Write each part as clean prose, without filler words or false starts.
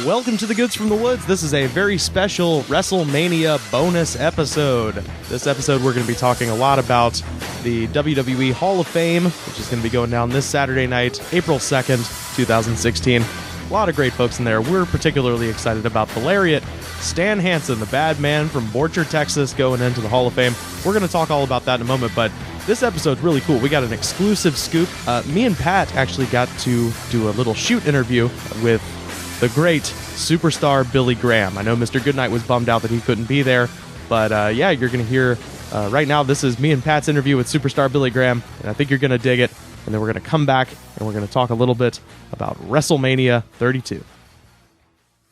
Welcome to the Goods from the Woods. This is a very special WrestleMania bonus episode. This episode, we're going to be talking a lot about the WWE Hall of Fame, which is going to be going down this Saturday night, April 2nd, 2016. A lot of great folks in there. We're particularly excited about the Lariat, Stan Hansen, the bad man from Borcher, Texas, going into the Hall of Fame. We're going to talk all about that in a moment, but this episode's really cool. We got an exclusive scoop. Me and Pat actually got to do a little shoot interview with the great superstar Billy Graham. I know Mr. Goodnight was bummed out that he couldn't be there, but yeah, you're going to hear right now, this is me and Pat's interview with superstar Billy Graham, and I think you're going to dig it. And then we're going to come back, and we're going to talk a little bit about WrestleMania 32.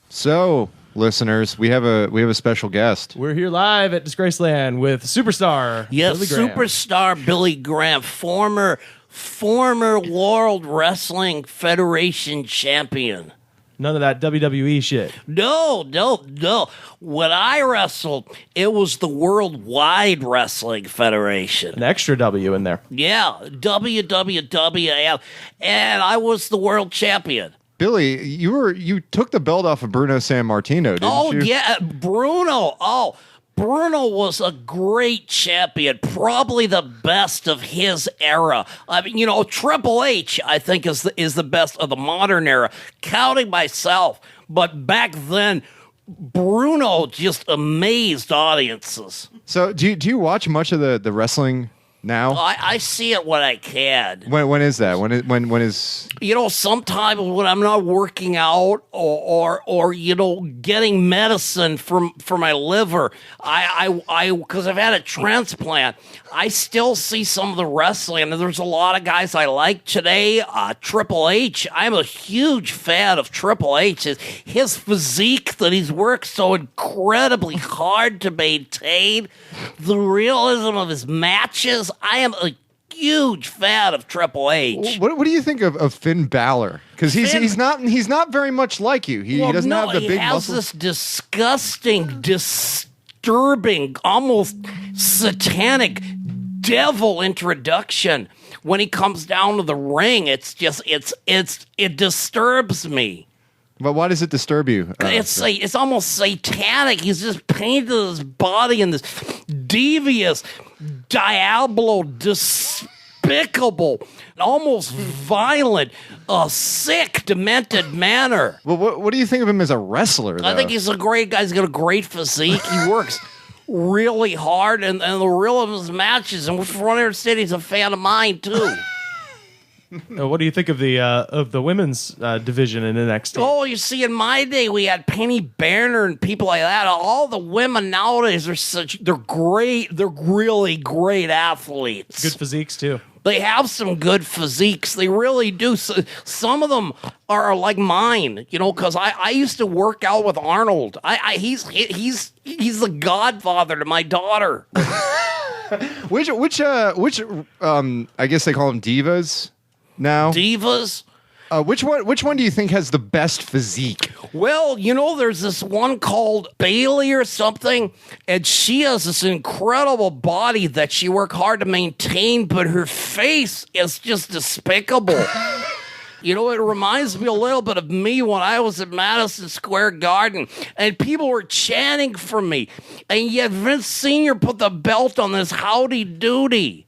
So, listeners, we have a special guest. We're here live at Disgraceland with superstar Billy Graham. Superstar Billy Graham, former World Wrestling Federation champion. None of that WWE shit. No. When I wrestled, it was the Worldwide Wrestling Federation. An extra W in there. Yeah, WWWF, and I was the world champion. Billy, you took the belt off of Bruno Sammartino, didn't you? Oh, yeah, Bruno. Bruno was a great champion, probably the best of his era. I mean, Triple H, I think, is the best of the modern era, counting myself. But back then, Bruno just amazed audiences. So, do you watch much of the wrestling now? I see it when I can. When is that? When is? Sometimes when I'm not working out or getting medicine for my liver, I because I've had a transplant, I still see some of the wrestling, and there's a lot of guys I like today. Triple H, I'm a huge fan of Triple H. His physique that he's worked so incredibly hard to maintain, the realism of his matches. I am a huge fan of Triple H. What do you think of Finn Balor? Because he's not very much like you. He doesn't have the big muscles. He has this disgusting, disturbing, almost satanic devil introduction. When he comes down to the ring, it disturbs me. But why does it disturb you? It's almost satanic. He's just painted his body in this devious, diabolo, despicable, almost violent, sick, demented manner. Well, what do you think of him as a wrestler, though? I think he's a great guy. He's got a great physique. He works really hard, and the real of his matches. And from what I understand, he's a fan of mine, too. What do you think of the women's division in NXT? Oh, you see, in my day, we had Penny Banner and people like that. All the women nowadays they're great. They're really great athletes. Good physiques, too. They have some good physiques. They really do. So, some of them are like mine, because I used to work out with Arnold. He's the godfather to my daughter. Which I guess they call them divas now. Divas? Which one do you think has the best physique? Well, there's this one called Bailey or something, and she has this incredible body that she worked hard to maintain, but her face is just despicable. It reminds me a little bit of me when I was at Madison Square Garden, and people were chanting for me, and yet Vince Sr. put the belt on this howdy doody.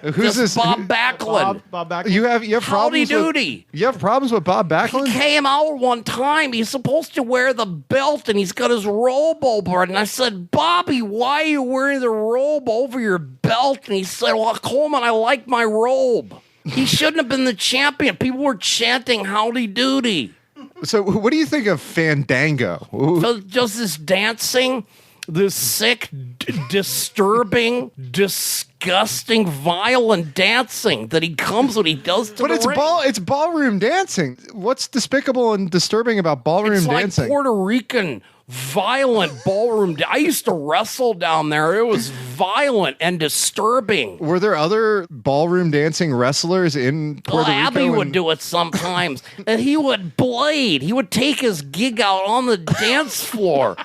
Who's this? Bob Backlund. Bob Backlund. You have problems Howdy-doody. You have problems with Bob Backlund? He came out one time. He's supposed to wear the belt, and he's got his robe over it. And I said, Bobby, why are you wearing the robe over your belt? And he said, well, Coleman, I like my robe. He shouldn't have been the champion. People were chanting howdy-doody. So what do you think of Fandango? So does this dancing, this sick, disturbing, disgusting, violent dancing that he comes when he does to but the ring. It's ballroom dancing. What's despicable and disturbing about ballroom dancing? It's like Puerto Rican violent ballroom. I used to wrestle down there. It was violent and disturbing. Were there other ballroom dancing wrestlers in Puerto Rico? Abby would do it sometimes, and he would blade. He would take his gig out on the dance floor.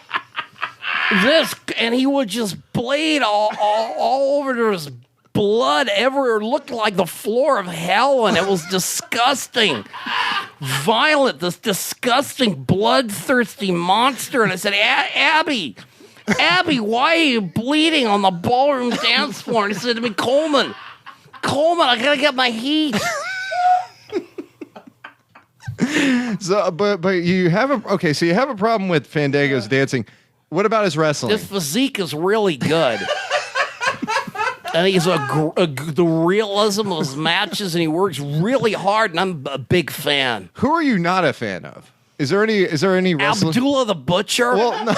And he would just blade all over to his blood everywhere. It looked like the floor of hell, and it was disgusting. violent, this disgusting, bloodthirsty monster. And I said, Abby, why are you bleeding on the ballroom dance floor? And he said to me, Coleman, I gotta get my heat. So, but you have so you have a problem with Fandango's dancing. What about his wrestling? His physique is really good. And he's the realism of his matches, and he works really hard, and I'm a big fan. Who are you not a fan of? Is there any wrestler? Abdullah the Butcher? Well, no.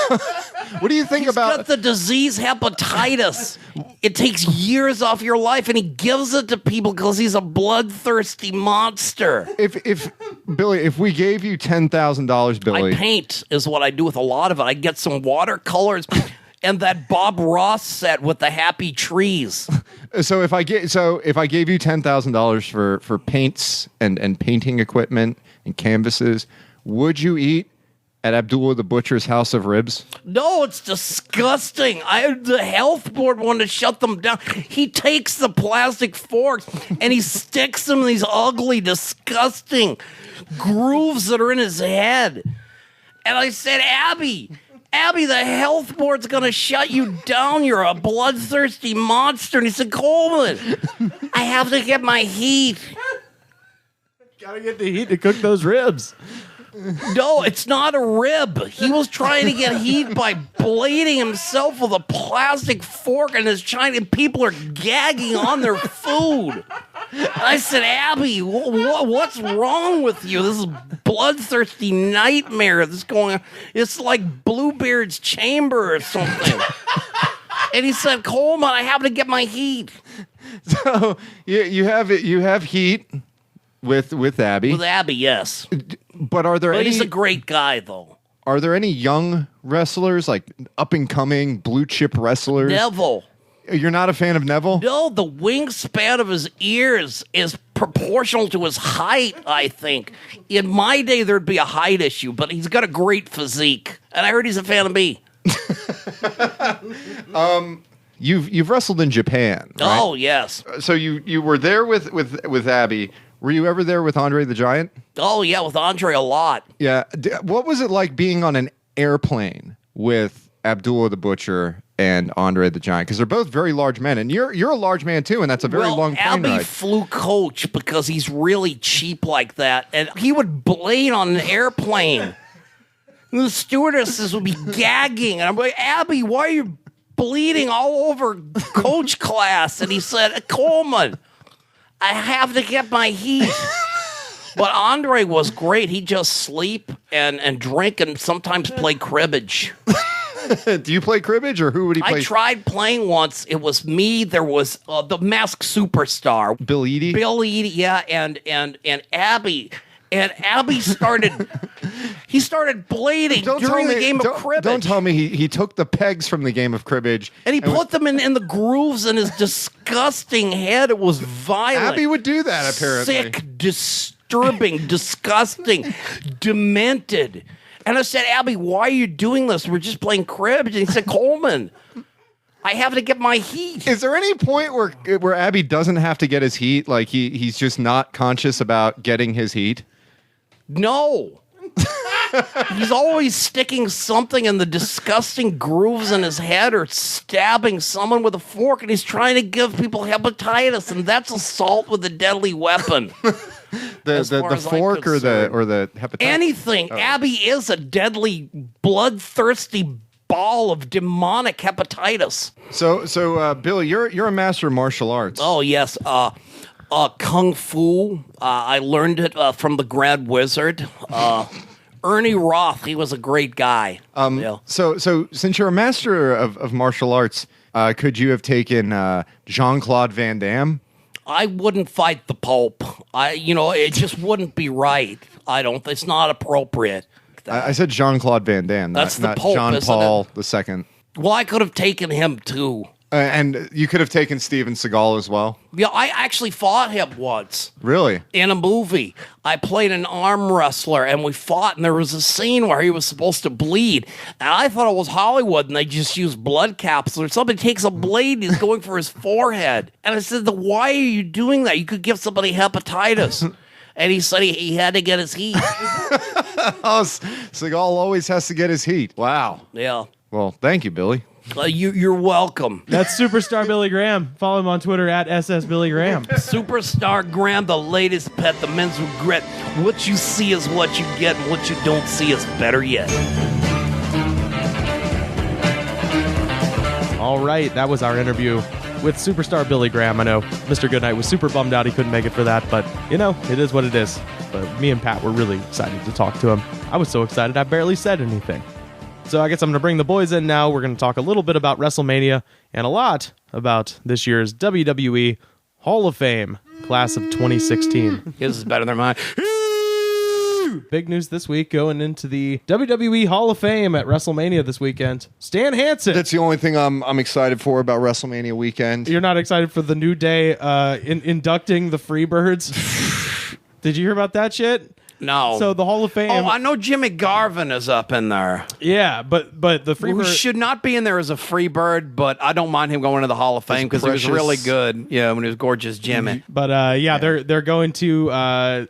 What do you think He's about got the disease hepatitis. It takes years off your life, and he gives it to people because he's a bloodthirsty monster. if Billy, if we gave you $10,000, Billy, I paint is what I do with a lot of it. I get some watercolors and that Bob Ross set with the happy trees. So if I gave you $10,000 for paints and painting equipment and canvases, would you eat at Abdullah the Butcher's House of Ribs? No, it's disgusting. The health board wanted to shut them down. He takes the plastic forks and he sticks them in these ugly, disgusting grooves that are in his head. And I said, Abby, the health board's going to shut you down. You're a bloodthirsty monster. And he said, Coleman, I have to get my heat. Gotta get the heat to cook those ribs. No, it's not a rib. He was trying to get heat by blading himself with a plastic fork, and people are gagging on their food. I said, Abby, what's wrong with you? This is bloodthirsty nightmare that's going on. It's like Bluebeard's chamber or something. And he said, Coleman, I have to get my heat. So you have heat with Abby. With Abby, yes. But he's a great guy, though. Are there any young wrestlers, like up and coming blue chip wrestlers? Neville. You're not a fan of Neville? No, the wingspan of his ears is proportional to his height, I think. In my day, there'd be a height issue, but he's got a great physique. And I heard he's a fan of me. You've wrestled in Japan, right? Oh, yes. So you were there with Abby. Were you ever there with Andre the Giant? Oh, yeah, with Andre a lot. Yeah. What was it like being on an airplane with Abdullah the Butcher and Andre the Giant? Because they're both very large men, and you're a large man too, and that's a very long plane Abby ride. flew coach because he's really cheap like that, and he would blade on an airplane. And the stewardesses would be gagging, and I'm like, Abby, why are you bleeding all over coach class? And he said, Coleman, I have to get my heat. But Andre was great. He'd just sleep and drink and sometimes play cribbage. Do you play cribbage, or who would he play? I tried playing once. It was me. There was the Masked Superstar. Bill Eadie? Bill Eadie, yeah, and Abby. And Abby started blading during the game of cribbage. Don't tell me he took the pegs from the game of cribbage. And he put them in the grooves in his disgusting head. It was violent. Abby would do that, apparently. Sick, disturbing, disgusting, demented. And I said, Abby, why are you doing this? We're just playing cribbage. And he said, Coleman, I have to get my heat. Is there any point where Abby doesn't have to get his heat? Like he's just not conscious about getting his heat? No. He's always sticking something in the disgusting grooves in his head or stabbing someone with a fork, and he's trying to give people hepatitis, and that's assault with a deadly weapon. the fork or the hepatitis? Anything. Oh. Abby is a deadly, bloodthirsty ball of demonic hepatitis. So Bill, you're a master of martial arts. Oh, yes. Kung Fu. I learned it from the Grand Wizard. Ernie Roth, he was a great guy. So since you're a master of martial arts, could you have taken Jean-Claude Van Damme? I wouldn't fight the Pope. It just wouldn't be right. It's not appropriate. I said Jean-Claude Van Damme. That's the not Pope, John Paul II. Well, I could have taken him too. And you could have taken Steven Seagal as well? Yeah, I actually fought him once. Really? In a movie. I played an arm wrestler, and we fought, and there was a scene where he was supposed to bleed. And I thought it was Hollywood, and they just used blood capsules. Or somebody takes a blade, and he's going for his forehead. And I said, why are you doing that? You could give somebody hepatitis. and he said he had to get his heat. Oh, Seagal always has to get his heat. Wow. Yeah. Well, thank you, Billy. You're welcome. That's Superstar Billy Graham. Follow him on Twitter at @SSBillyGraham. Superstar Graham, the latest pet, the men's regret. What you see is what you get, and what you don't see is better yet. All right, that was our interview with Superstar Billy Graham. I know Mr. Goodnight was super bummed out he couldn't make it for that, but, it is what it is. But me and Pat were really excited to talk to him. I was so excited I barely said anything. So I guess I'm going to bring the boys in now. We're going to talk a little bit about WrestleMania and a lot about this year's WWE Hall of Fame class of 2016. His is better than mine. Big news this week going into the WWE Hall of Fame at WrestleMania this weekend. Stan Hansen. That's the only thing I'm excited for about WrestleMania weekend. You're not excited for the New Day inducting the Freebirds? Did you hear about that shit? No. So the Hall of Fame. Oh, I know Jimmy Garvin is up in there. Yeah, but the Who Freebird should not be in there as a free bird, but I don't mind him going to the Hall of Fame because he was precious. really good. Yeah, when he was gorgeous Jimmy. But they're going to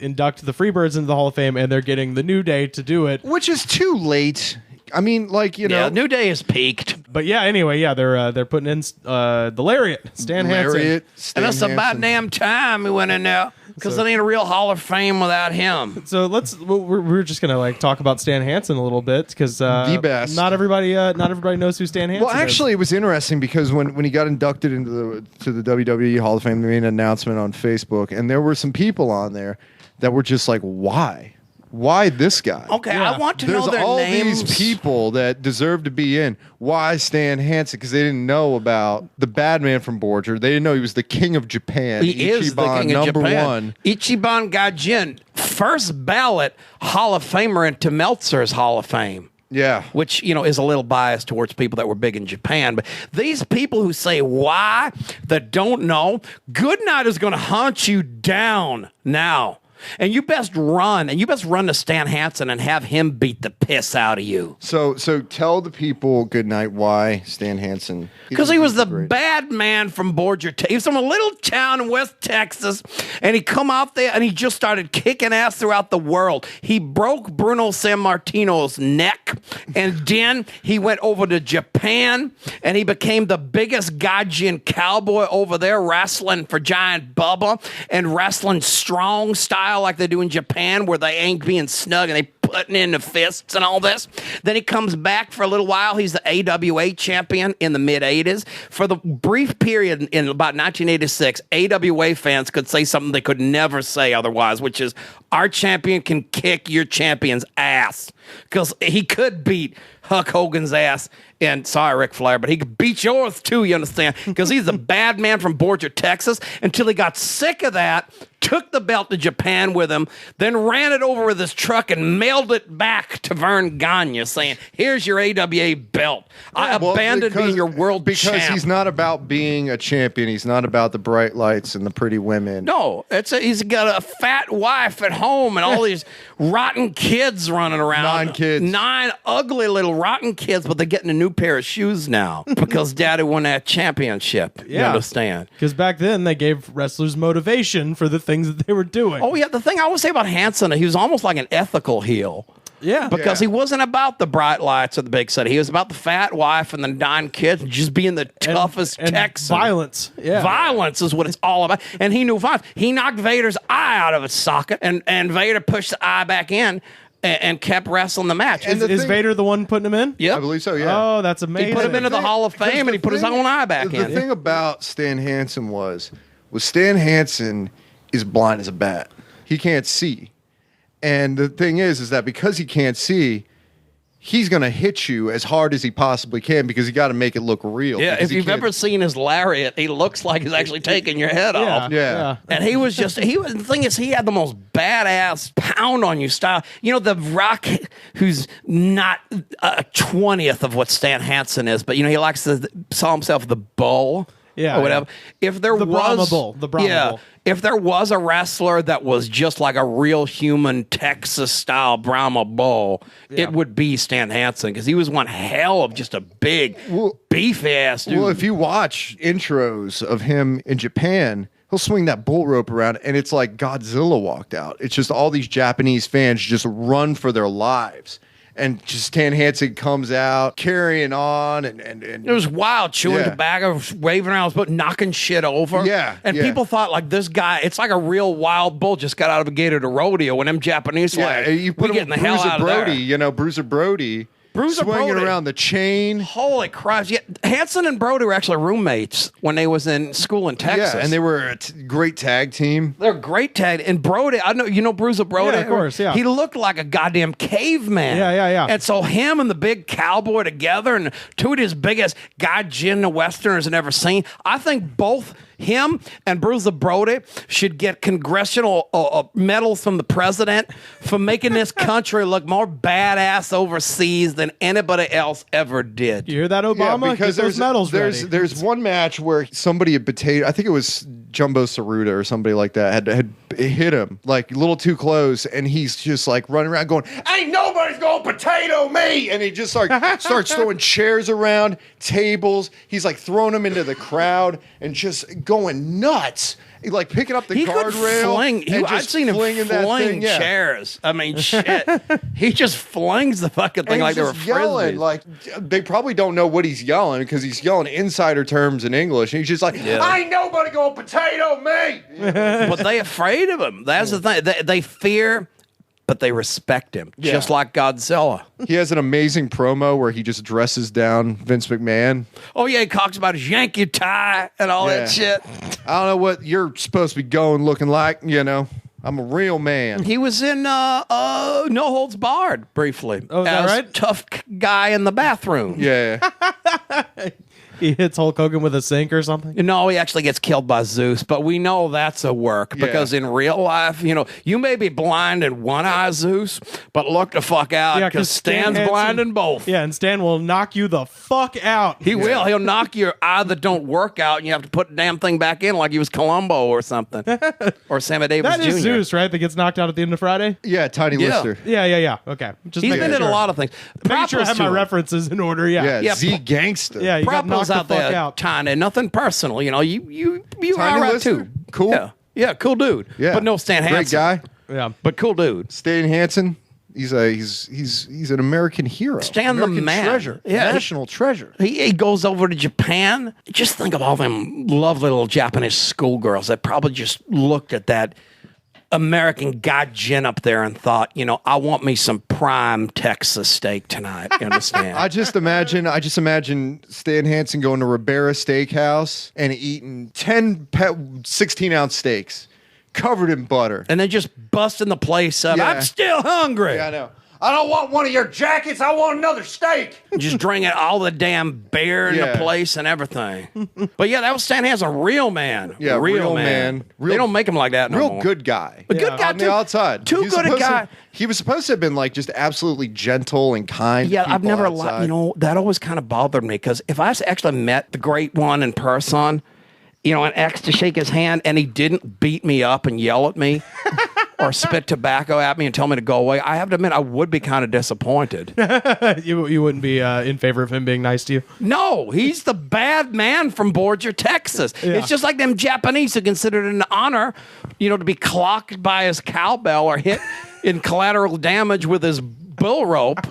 induct the Freebirds into the Hall of Fame, and they're getting the New Day to do it. Which is too late. I mean, Yeah, New Day is peaked. But yeah, anyway, they're putting in the Lariat, Stan Hansen. And it's about damn time he went in there because it ain't a real Hall of Fame without him. So we're just gonna talk about Stan Hansen a little bit because the best. Not everybody knows who Stan Hansen is. Well, actually, it was interesting because when he got inducted into the WWE Hall of Fame, they made an announcement on Facebook, and there were some people on there that were just like, "Why? Why this guy?" Okay, Yeah. I want to There's know their all names. these people that deserve to be in. Why Stan Hansen? Because they didn't know about the bad man from Borgia. They didn't know he was the king of Japan. He is the Ichiban, king of number Japan. one. Ichiban Gaijin, first ballot Hall of Famer into Meltzer's Hall of Fame. Yeah. Which, is a little biased towards people that were big in Japan. But these people who say why, that don't know, Goodnight is going to hunt you down now. And you best run to Stan Hansen and have him beat the piss out of you. So tell the people, Goodnight, why Stan Hansen. Because he was the great. bad man from Borgia. He was from a little town in West Texas, and he come out there and he just started kicking ass throughout the world. He broke Bruno Sammartino's neck, and then he went over to Japan, and he became the biggest Gaijin cowboy over there, wrestling for Giant Bubba and wrestling strong style like they do in Japan, where they ain't being snug and they putting in the fists and all this. Then he comes back for a little while. He's the AWA champion in the mid-'80s. For the brief period in about 1986, AWA fans could say something they could never say otherwise, which is, our champion can kick your champion's ass. Because he could beat Hulk Hogan's ass, and sorry, Ric Flair, but he could beat yours too, you understand? Because he's a bad man from Borgia, Texas, until he got sick of that, took the belt to Japan with him, then ran it over with his truck and mailed it back to Vern Gagne, saying, here's your AWA belt. I abandoned being your world champ. Because he's not about being a champion. He's not about the bright lights and the pretty women. No, he's got a fat wife at home and all these rotten kids running around. 9 kids. 9 ugly little rotten kids, but they're getting a new pair of shoes now because Daddy won that championship. You understand? Because back then they gave wrestlers motivation for the things that they were doing. Oh, yeah. The thing I always say about Hansen, he was almost like an ethical heel. Yeah. Because he wasn't about the bright lights of the big city. He was about the fat wife and the 9 kids and just being the toughest and Texan. violence. Yeah. Violence is what it's all about. And he knew violence. He knocked Vader's eye out of its socket, and Vader pushed the eye back in and kept wrestling the match. Is Vader the one putting him in? Yep. I believe so, yeah. Oh, that's amazing. He put him into the Hall of Fame, and he put his own eye back in. The thing about Stan Hansen was Stan Hansen is blind as a bat. He can't see. And the thing is that because he can't see, he's going to hit you as hard as he possibly can because he got to make it look real. Yeah, because if you've ever seen his lariat, he looks like he's actually taking your head off. Yeah. And the thing is, he had the most badass pound on you style. You know, the Rock, who's not a 20th of what Stan Hansen is, but, he likes to call himself the Bull. Yeah, or whatever. yeah. If there The Brahma Bull. If there was a wrestler that was just like a real human Texas style Brahma Bull, it would be Stan Hansen because he was one hell of just a big, beefy ass dude. Well, if you watch intros of him in Japan, he'll swing that bull rope around, and it's like Godzilla walked out. It's just all these Japanese fans just run for their lives. And just Stan Hansen comes out carrying on, and it was wild, chewing tobacco, waving around, but knocking shit over. Yeah, and people thought like this guy, it's like a real wild bull just got out of a gate at a rodeo. When them Japanese you put we getting the hell out of there. Bruiser Brody. Swinging around the chain. Holy Christ. Yeah, Hansen and Brody were actually roommates when they was in school in Texas. Yeah, and they were a great tag team. They're a great tag. And Brody, I know you know Bruiser Brody? Yeah, of course, yeah. He looked like a goddamn caveman. Yeah. And so him and the big cowboy together, and two of his biggest gaijin the Westerners had ever seen. I think both him and Bruiser Brody should get congressional medals from the president for making this country look more badass overseas than anybody else ever did. You hear that, Obama? Yeah, because Get those medals ready. There's one match where somebody had potato. I think it was Jumbo Saruta or somebody like that had hit him like a little too close, and he's just like running around going, "Ain't nobody's gonna potato me!" And he just starts throwing chairs around, tables. He's like throwing them into the crowd and just going nuts. Like picking up the guardrail. I've seen him fling chairs. I mean, shit. He just flings the fucking thing like they were yelling. frisbees. Like they probably don't know what he's yelling because he's yelling insider terms in English. And he's just like, "Ain't nobody gonna potato me." But they afraid of him. That's the thing. They fear, but they respect him, just like Godzilla. He has an amazing promo where he just dresses down Vince McMahon. Oh, yeah, he talks about his Yankee tie and all that shit. I don't know what you're supposed to be looking like, I'm a real man. He was in No Holds Barred briefly. Oh, is that right? Tough guy in the bathroom. Yeah. He hits Hulk Hogan with a sink or something? No, he actually gets killed by Zeus, but we know that's a work because in real life, you may be blind in one eye, Zeus, but look the fuck out because Stan's blind in both. Yeah, and Stan will knock you the fuck out. He will. He'll knock your eye that don't work out, and you have to put the damn thing back in like he was Columbo or something. Or Sammy Davis Jr. That is Zeus, right? That gets knocked out at the end of Friday? Yeah, Tiny Lister. Yeah. Okay. He's been in a lot of things. Making sure I have my references in order, Yeah, Z Gangsta. Yeah, you got knocked out the fuck there, out. Tiny, nothing personal. You Tiny are right Lister? too. Cool. Yeah, cool dude. Yeah. But no Stan Hansen. Great guy. Yeah. But cool dude. Stan Hansen. He's an American hero. Stan the American man. treasure. Yeah. National treasure. He goes over to Japan. Just think of all them lovely little Japanese schoolgirls that probably just looked at that American gaijin up there and thought, I want me some prime Texas steak tonight. You understand? I just imagine Stan Hansen going to Ribera Steakhouse and eating 16-ounce steaks covered in butter. And then just busting the place up. Yeah. I'm still hungry. Yeah, I know. I don't want one of your jackets. I want another steak. Just drinking all the damn beer in the place and everything. But yeah, that was Stan Hansen, a real man. Yeah, real man. They don't make him like that no more. Real good guy. A good guy on the outside. Too good a guy. He was supposed to have been like just absolutely gentle and kind. Yeah, I've never, outside. that always kind of bothered me because if I actually met the great one in person, and asked to shake his hand and he didn't beat me up and yell at me or spit tobacco at me and tell me to go away, I have to admit I would be kind of disappointed. You wouldn't be in favor of him being nice to you? No, he's the bad man from Borgia, Texas. Yeah. It's just like them Japanese who consider it an honor, to be clocked by his cowbell or hit in collateral damage with his bull rope.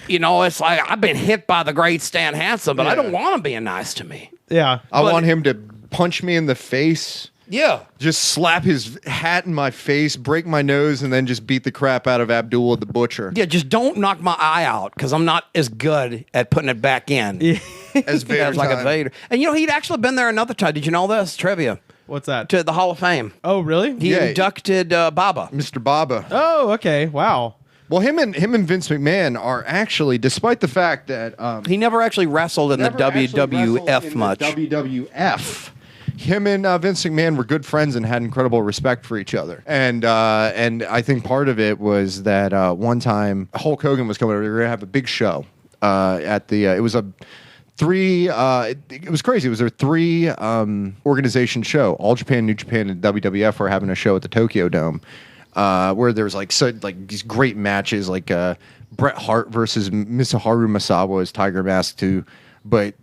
It's like I've been hit by the great Stan Hansen, but I don't want him being nice to me. Yeah. I want him to punch me in the face. Yeah. Just slap his hat in my face, break my nose, and then just beat the crap out of Abdullah the Butcher. Yeah, just don't knock my eye out because I'm not as good at putting it back in As Vader as like a Vader. And he'd actually been there another time. Did you know this? Trivia. What's that? To the Hall of Fame. Oh, really? He inducted Baba. Mr. Baba. Oh, okay. Wow. Well, him and Vince McMahon are actually, despite the fact that he never actually wrestled in the WWF much. WWF. Him and Vince McMahon were good friends and had incredible respect for each other. And I think part of it was that one time Hulk Hogan was coming over. They were going to have a big show at the. It was a three. It was crazy. It was a three organization show. All Japan, New Japan, and WWF were having a show at the Tokyo Dome. Where there's these great matches like Bret Hart versus Misaharu Misawa as Tiger Mask 2, but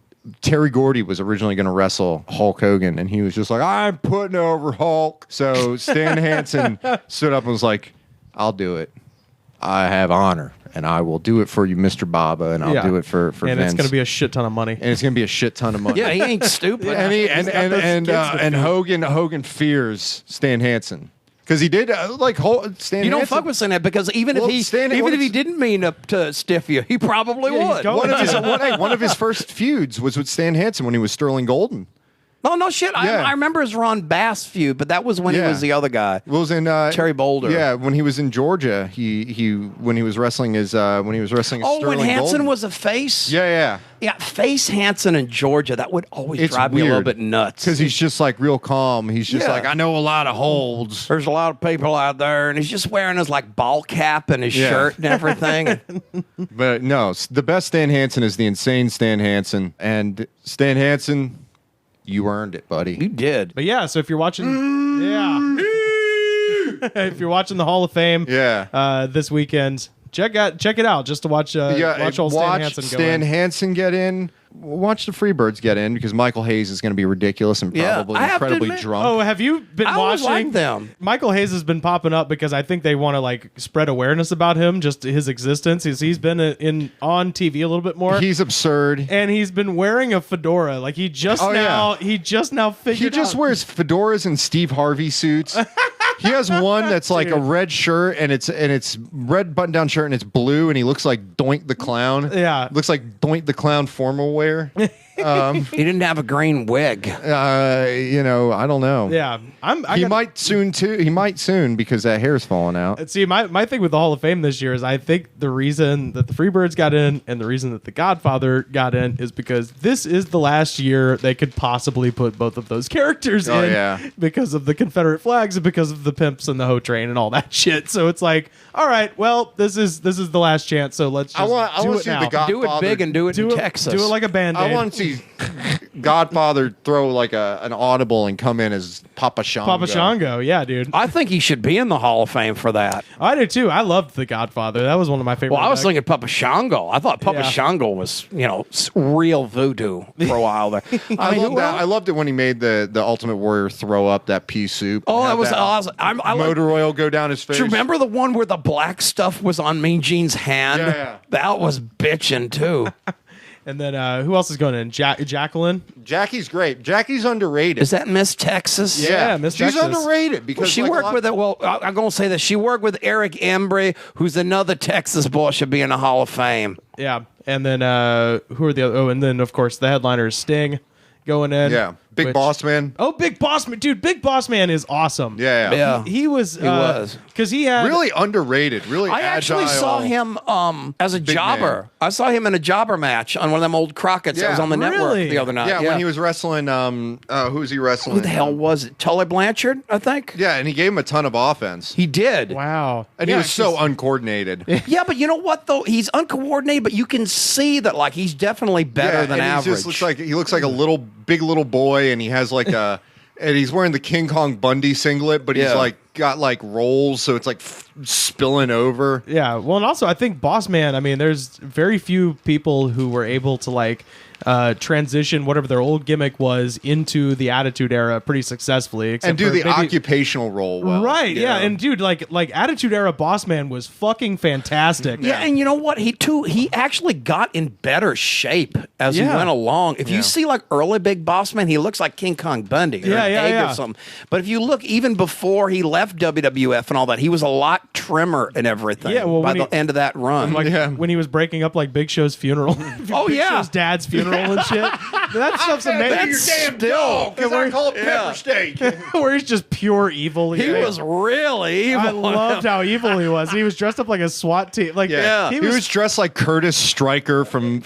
Terry Gordy was originally going to wrestle Hulk Hogan, and he was just like, I'm putting over Hulk. So Stan Hansen stood up and was like, I'll do it. I have honor, and I will do it for you, Mr. Baba, and I'll do it for and Vince. it's going to be a shit ton of money. And it's going to be a shit ton of money. Yeah, he ain't stupid. And Hogan fears Stan Hansen. Because he did Stan. You don't Hansen, fuck with Stan because even if he didn't mean to stiff you, he probably would. One of his first feuds was with Stan Hansen when he was Sterling Golden. Oh, no shit. I remember his Ron Bass feud, but that was when he was the other guy. Well, it was in Terry Boulder. Yeah, when he was in Georgia, when he was wrestling as Sterling when Hansen Golden. was a face. Yeah. Face Hansen in Georgia. That would always drive me a little bit nuts because he's just like real calm. He's just like, I know a lot of holds. There's a lot of people out there, and he's just wearing his like ball cap and his shirt and everything. But no, the best Stan Hansen is the insane Stan Hansen, and Stan Hansen. You earned it, buddy. You did. But yeah, so if you're watching, if you're watching the Hall of Fame, this weekend, check it out just to watch. Watch old Stan Hansen go in. Hansen get in. Watch the Freebirds get in because Michael Hayes is going to be ridiculous and probably incredibly drunk. Oh, have you been watching like them? Michael Hayes has been popping up because I think they want to like spread awareness about him, just his existence. He's been on TV a little bit more. He's absurd, and he's been wearing a fedora. Like he just now figured. He just wears fedoras and Steve Harvey suits. He has one that's like a red shirt and it's red button down shirt and it's blue and he looks like Doink the Clown. Yeah, looks like Doink the Clown formal wear. He didn't have a green wig. I don't know. Yeah, he might soon too. He might soon because that hair's falling out. See, my thing with the Hall of Fame this year is I think the reason that the Freebirds got in and the reason that the Godfather got in is because this is the last year they could possibly put both of those characters in. Yeah. Because of the Confederate flags and because of the pimps and the hoe train and all that shit. So it's like, all right, well, this is the last chance. So let's just do it now. Do it big and do it in Texas. Do it like a Band-Aid. I want to see Godfather throw like an audible and come in as Papa Shango. Papa Shango, yeah, dude. I think he should be in the Hall of Fame for that. I do too. I loved the Godfather. That was one of my favorite. Well, I was thinking Papa Shango. I thought Papa Shango was, real voodoo for a while there. I loved it when he made the Ultimate Warrior throw up that pea soup. Oh, that was awesome. Motor oil go down his face. Do you remember the one where the black stuff was on Mean Gene's hand? Yeah. That was bitching too. And then who else is going in? Jacqueline? Jackie's great. Jackie's underrated. Is that Miss Texas? Yeah, Miss Texas. She's underrated because she worked with it. Well, I'm going to say this. She worked with Eric Embry, who's another Texas boy, should be in the Hall of Fame. Yeah. And then who are the other? Oh, and then, of course, the headliner is Sting going in. Yeah. Big Boss Man. Oh, Big Boss Man. Dude, Big Boss Man is awesome. Yeah. He was. Because he had. Really underrated. Really I actually saw him as a jobber. Man. I saw him in a jobber match on one of them old Crockett's that was on the network the other night. Yeah, when he was wrestling, who was he wrestling? Who the hell was it? Tully Blanchard, I think? Yeah, and he gave him a ton of offense. He did. Wow. And he was so uncoordinated. Yeah, but you know what, though? He's uncoordinated, but you can see that, like, he's definitely better than average. He just looks like a big little boy, and he has like a, and he's wearing the King Kong Bundy singlet, but he's like got like rolls, so it's like spilling over. Yeah. Well, and also I think Boss Man, I mean, there's very few people who were able to like transition whatever their old gimmick was into the Attitude Era pretty successfully, and do the occupational role well. Right. Yeah. And dude, like Attitude Era Boss Man was fucking fantastic. Yeah. And you know what? He actually got in better shape as he went along. If you see like early Big Boss Man, he looks like King Kong Bundy or Egg or something. But if you look even before he left WWF and all that, he was a lot trimmer and everything. Yeah. Well, by the end of that run, when he was breaking up like Big Show's funeral. Big Show's dad's funeral and shit. That stuff's amazing. Your damn dog, because I call it pepper steak. Where he's just pure evil. He was really evil. I loved how evil he was. He was dressed up like a SWAT team. Like, he was dressed like Curtis Stryker from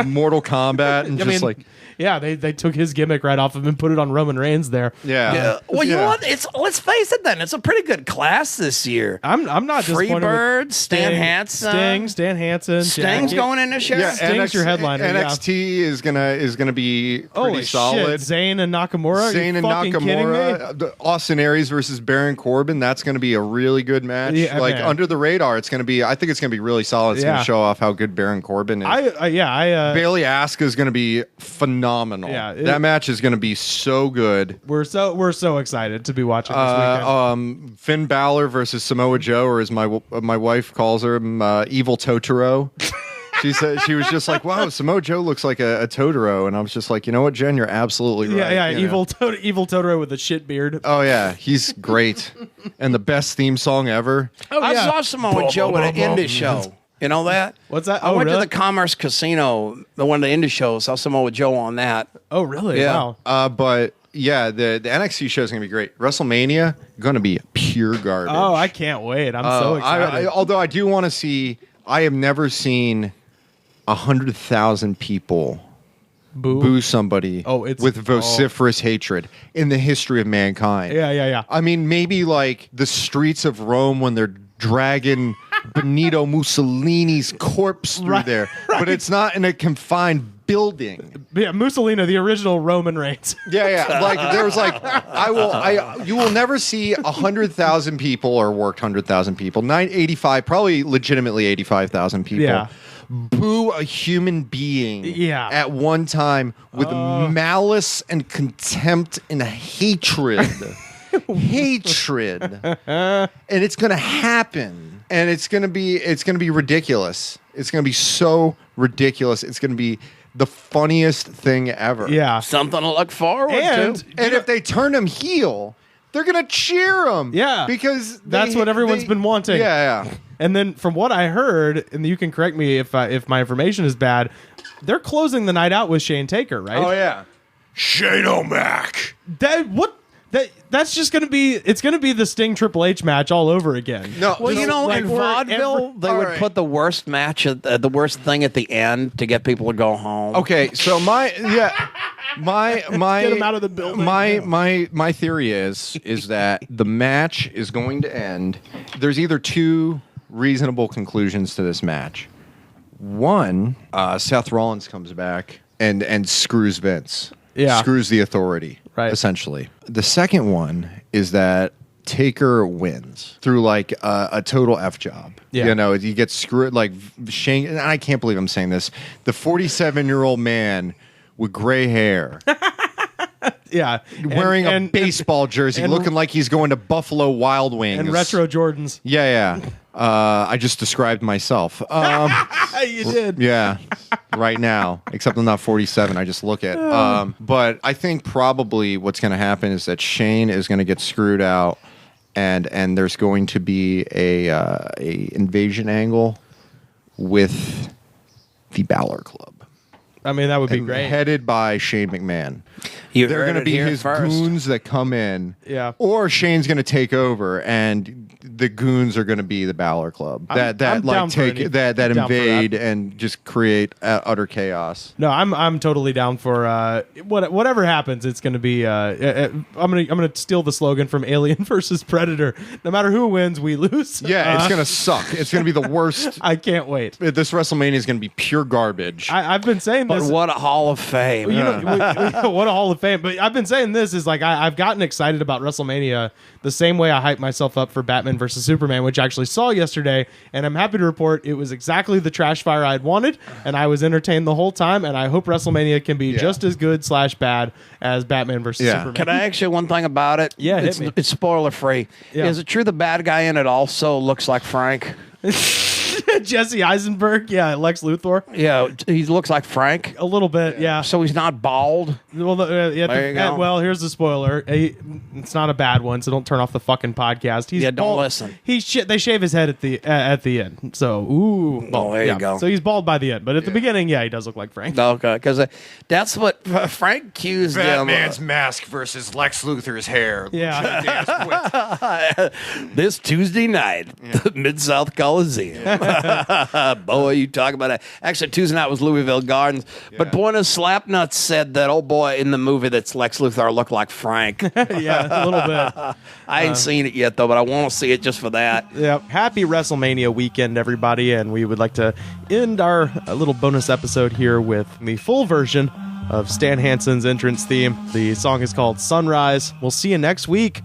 Mortal Kombat, and they took his gimmick right off of him and put it on Roman Reigns there. Yeah. Well, you know what? Let's face it. Then it's a pretty good class this year. I'm not disappointed. Freebird, Stan Hansen, Stan Hansen, Sting's going in this year. Yeah, Sting's your headliner. NXT is gonna be be pretty Holy solid. shit, Zayn and Nakamura? Are Zayn you and fucking kidding me? Nakamura, Austin Aries versus Baron Corbin. That's going to be a really good match. Yeah, like man. under the radar, it's going to be. I think it's going to be really solid. It's going Yeah. to show off how good Baron Corbin is. Bailey Asuka is going to be phenomenal. Yeah, that match is going to be so good. We're so excited to be watching this weekend. Finn Balor versus Samoa Joe, or as my wife calls her, Evil Totoro. She said she was just like, "Wow, Samoa Joe looks like a Totoro," and I was just like, "You know what, Jen? You're absolutely right." Yeah, you know? Evil Totoro with a shit beard. Oh yeah, he's great, and the best theme song ever. I saw Samoa Joe at an indie show. You know that? What's that? I went really? to the Commerce Casino, one of the indie shows. Saw Samoa Joe on that. Oh, really? Yeah. Wow. But yeah, the NXT show is gonna be great. WrestleMania gonna be pure garbage. Oh, I can't wait. I'm so excited. Although I do want to see. I have never seen 100,000 people boo somebody with vociferous hatred in the history of mankind. Yeah. I mean, maybe like the streets of Rome when they're dragging Benito Mussolini's corpse through there, but it's not in a confined building. Yeah, Mussolini, the original Roman Reigns. Yeah. Like there was like, you will never see 100,000 people or worked 100,000 people. 85, probably legitimately 85,000 people. Yeah. Boo a human being at one time with malice and contempt and hatred. And it's gonna happen, and it's gonna be ridiculous. It's gonna be so ridiculous. It's gonna be the funniest thing ever. Yeah, something to look forward to. And if they turn him heel, they're gonna cheer him. Yeah, because that's what everyone's been wanting. Yeah. And then from what I heard, and you can correct me if my information is bad, they're closing the night out with Shane Taker, right? Oh yeah, Shane O'Mac. That's just gonna be the Sting Triple H match all over again. No, well, you know, in vaudeville, they would put the worst match the worst thing at the end to get people to go home. Okay, so my get them out of the building. My theory is that the match is going to end. There's either two reasonable conclusions to this match. One, Seth Rollins comes back and screws Vince. Yeah. Screws the authority, right? Essentially. The second one is that Taker wins through like a total F job. Yeah. You know, he gets screwed like Shane, and I can't believe I'm saying this. The 47-year-old man with gray hair. Yeah. Wearing a baseball jersey, looking like he's going to Buffalo Wild Wings. And retro Jordans. Yeah. I just described myself. You did. Yeah, right now. Except I'm not 47. I just look at. But I think probably what's going to happen is that Shane is going to get screwed out, and there's going to be a invasion angle with the Balor Club. I mean, that would be great. Headed by Shane McMahon. They're going to be his goons that come in. Yeah. Or Shane's going to take over, and the goons are going to be the Balor Club that invade and just create utter chaos. No, I'm totally down for whatever happens. It's going to be. I'm gonna steal the slogan from Alien versus Predator. No matter who wins, we lose. Yeah, it's going to suck. It's going to be the worst. I can't wait. This WrestleMania is going to be pure garbage. I've been saying this. But what a Hall of Fame! You know, what a Hall of Fame. But I've been saying this is like I've gotten excited about WrestleMania the same way I hype myself up for Batman versus Superman, which I actually saw yesterday, and I'm happy to report it was exactly the trash fire I'd wanted, and I was entertained the whole time, and I hope WrestleMania can be just as good / bad as Batman versus Superman. Can I ask you one thing about it? Yeah, hit me. It's spoiler free. Yeah. Is it true the bad guy in it also looks like Frank? Jesse Eisenberg, Lex Luthor. Yeah, he looks like Frank. A little bit, yeah. So he's not bald? Well, there you go. Well, here's the spoiler. It's not a bad one, so don't turn off the fucking podcast. He's don't bald. listen. They shave his head at the end. So, there you go. So he's bald by the end, but at the beginning, he does look like Frank. Okay, because that's what Frank accused him. Batman's mask versus Lex Luthor's hair. Yeah. This Tuesday night, the Mid-South Coliseum. Boy, you talk about it. Actually, Tuesday night was Louisville Gardens. But point is, Slapnuts said that, oh boy, in the movie that's Lex Luthor looked like Frank. Yeah, a little bit. I ain't seen it yet, though, but I want to see it just for that. Yeah. Happy WrestleMania weekend, everybody. And we would like to end our little bonus episode here with the full version of Stan Hansen's entrance theme. The song is called Sunrise. We'll see you next week.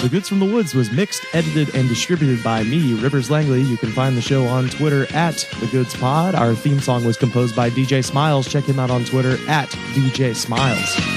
The Goods from the Woods was mixed, edited, and distributed by me, Rivers Langley. You can find the show on Twitter at The Goods Pod. Our theme song was composed by DJ Smiles. Check him out on Twitter at DJ Smiles.